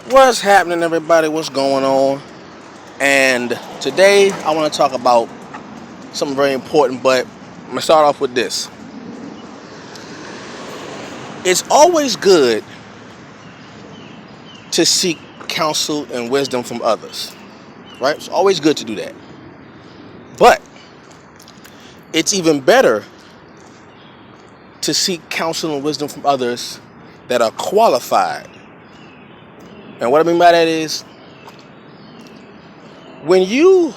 What's happening, everybody? What's going on? And today I want to talk about something very important, but I'm going to start off with this. It's always good to seek counsel and wisdom from others, right? It's always good to do that. But it's even better to seek counsel and wisdom from others that are qualified. And what I mean by that is when you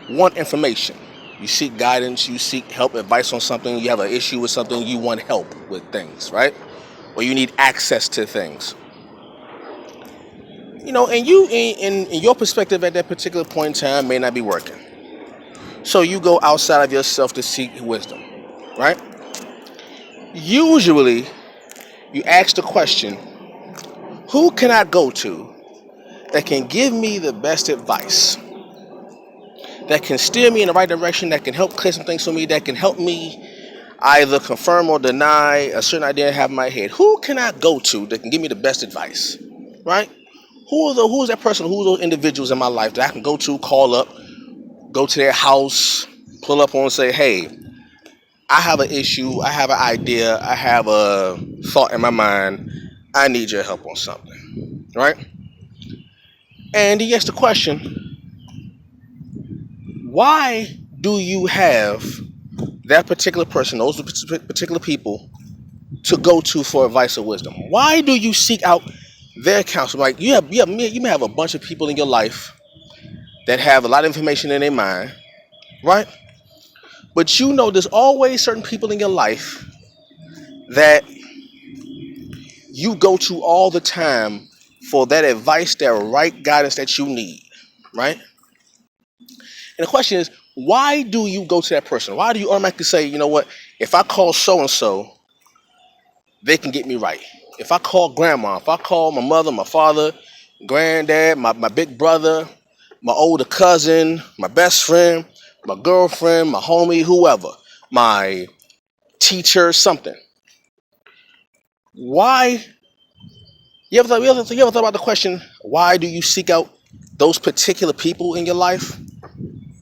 want information, you seek guidance, you seek help, advice on something, you have an issue with something, you want help with things, right? Or you need access to things. And you, in your perspective at that particular point in time, may not be working. So you go outside of yourself to seek wisdom, right? Usually, you ask the question, who can I go to that can give me the best advice, that can steer me in the right direction, that can help clear some things for me, that can help me either confirm or deny a certain idea I have in my head? Who can I go to that can give me the best advice, right? Who is that person? Who are those individuals in my life that I can go to, call up, go to their house, pull up on and say, hey, I have an issue, I have an idea, I have a thought in my mind, I need your help on something, right? And he asks the question, why do you have that particular person, those particular people, to go to for advice or wisdom? Why do you seek out their counsel? Like you may have a bunch of people in your life that have a lot of information in their mind, right? But there's always certain people in your life that you go to all the time for that advice, that right guidance that you need, right? And the question is, why do you go to that person? Why do you automatically say, you know what, if I call so and so, they can get me right? If I call grandma, if I call my mother, my father, granddad, my big brother, my older cousin, my best friend, my girlfriend, my homie, whoever, my teacher, something. Why? You ever thought about the question, why do you seek out those particular people in your life?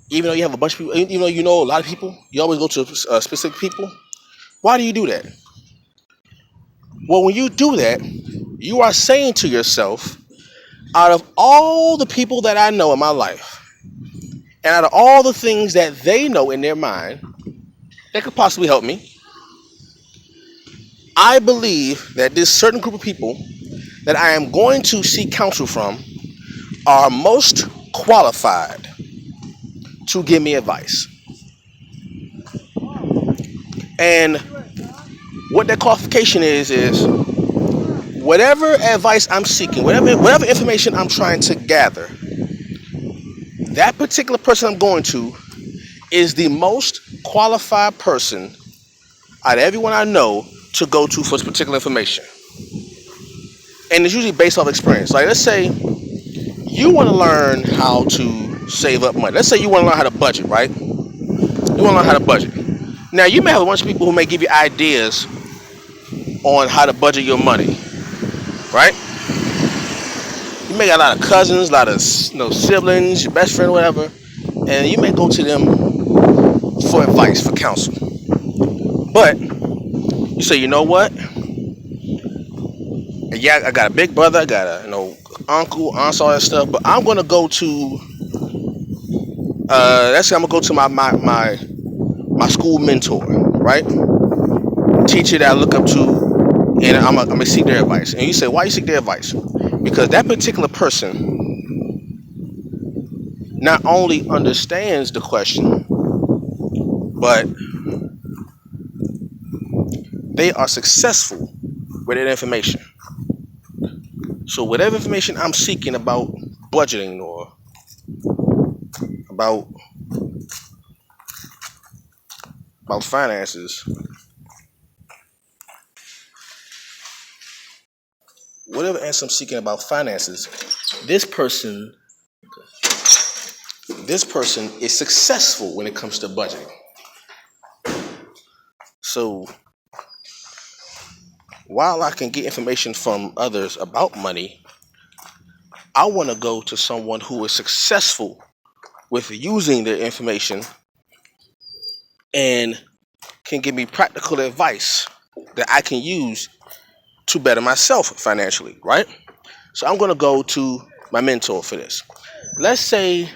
Even though you have a bunch of people, even though you know a lot of people, you always go to specific people. Why do you do that? Well, when you do that, you are saying to yourself, out of all the people that I know in my life, and out of all the things that they know in their mind that could possibly help me, I believe that this certain group of people that I am going to seek counsel from are most qualified to give me advice. And what that qualification is whatever advice I'm seeking, whatever information I'm trying to gather, that particular person I'm going to is the most qualified person out of everyone I know to go to for this particular information. And it's usually based off experience. Like, let's say you want to learn how to save up money. Let's say you want to learn how to budget, right? You want to learn how to budget. Now, you may have a bunch of people who may give you ideas on how to budget your money, right? You may got a lot of cousins, a lot of siblings, your best friend, whatever, and you may go to them for advice, for counsel. But you say, you know what? Yeah, I got a big brother, I got a uncle, aunts, all that stuff. But I'm gonna go to let's say I'm gonna go to my school mentor, right? Teacher that I look up to, and I'm gonna seek their advice. And you say, why you seek their advice? Because that particular person not only understands the question, but they are successful with that information. So whatever information I'm seeking about budgeting or about finances, whatever answer I'm seeking about finances, this person this person is successful when it comes to budgeting. So while I can get information from others about money, I want to go to someone who is successful with using their information and can give me practical advice that I can use to better myself financially, right? So I'm going to go to my mentor for this. Let's say,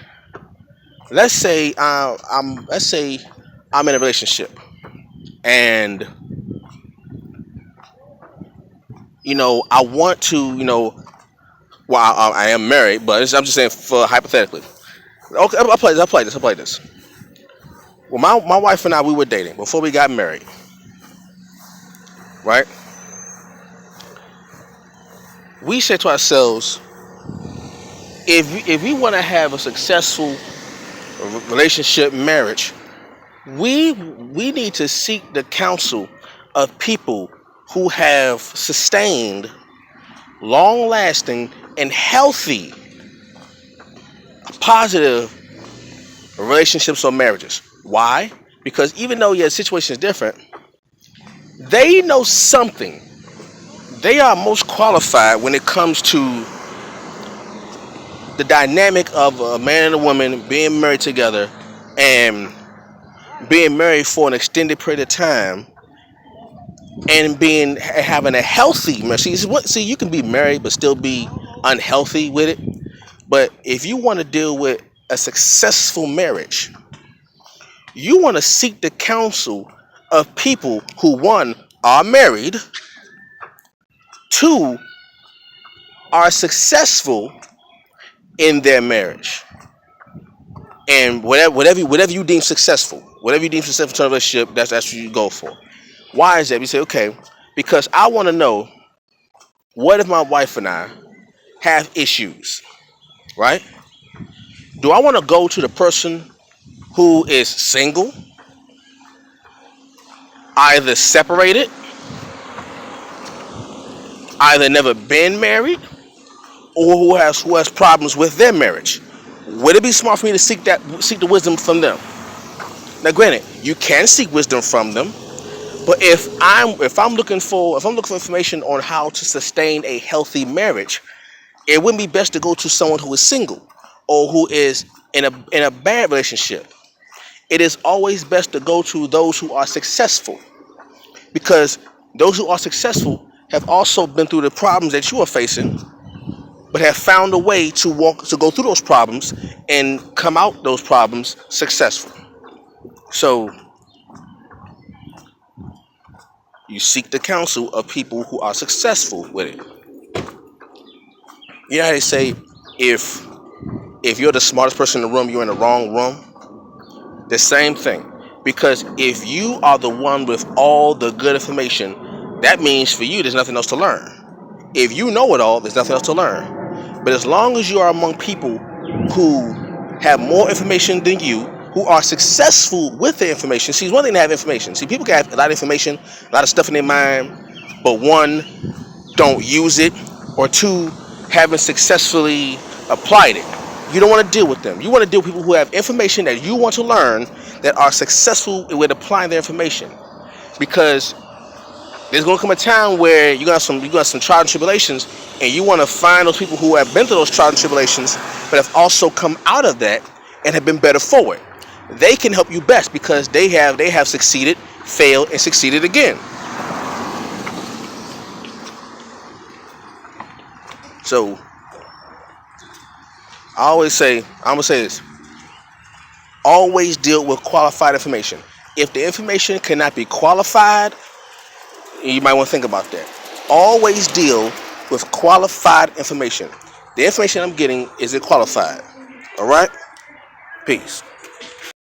let's say I'm in a relationship, and I want to, well, I am married, but I'm just saying for hypothetically. Okay, I'll play this. Well, my wife and I, we were dating before we got married, right? We said to ourselves, if we want to have a successful relationship, marriage, we need to seek the counsel of people who have sustained, long-lasting, and healthy, positive relationships or marriages. Why? Because even though your situation is different, they know something. They are most qualified when it comes to the dynamic of a man and a woman being married together and being married for an extended period of time and having a healthy marriage. See, you can be married but still be unhealthy with it. But if you want to deal with a successful marriage, you want to seek the counsel of people who, one, are married, two, are successful in their marriage, and whatever you deem successful, in a relationship, that's what you go for. Why is that? You say, okay, because I want to know, what if my wife and I have issues, right? Do I want to go to the person who is single, either separated, either never been married, or who has problems with their marriage? Would it be smart for me to seek the wisdom from them? Now, granted, you can seek wisdom from them, but if I'm looking for information on how to sustain a healthy marriage, it wouldn't be best to go to someone who is single or who is in a bad relationship. It is always best to go to those who are successful, because those who are successful have also been through the problems that you are facing, but have found a way to go through those problems and come out those problems successful. So you seek the counsel of people who are successful with it. You know how they say, if you're the smartest person in the room, you're in the wrong room? The same thing. Because if you are the one with all the good information, that means for you there's nothing else to learn. If you know it all, there's nothing else to learn. But as long as you are among people who have more information than you, who are successful with the information. See, it's one thing to have information. See, people can have a lot of information, a lot of stuff in their mind, but one, don't use it, or two, haven't successfully applied it. You don't want to deal with them. You want to deal with people who have information that you want to learn, that are successful with applying their information. Because there's going to come a time where you got some trials and tribulations, and you want to find those people who have been through those trials and tribulations, but have also come out of that and have been better for it. They can help you best because they have succeeded, failed, and succeeded again. So I'm gonna say this: always deal with qualified information. If the information cannot be qualified, you might want to think about that. Always deal with qualified information. The information I'm getting, is it qualified? All right? Peace.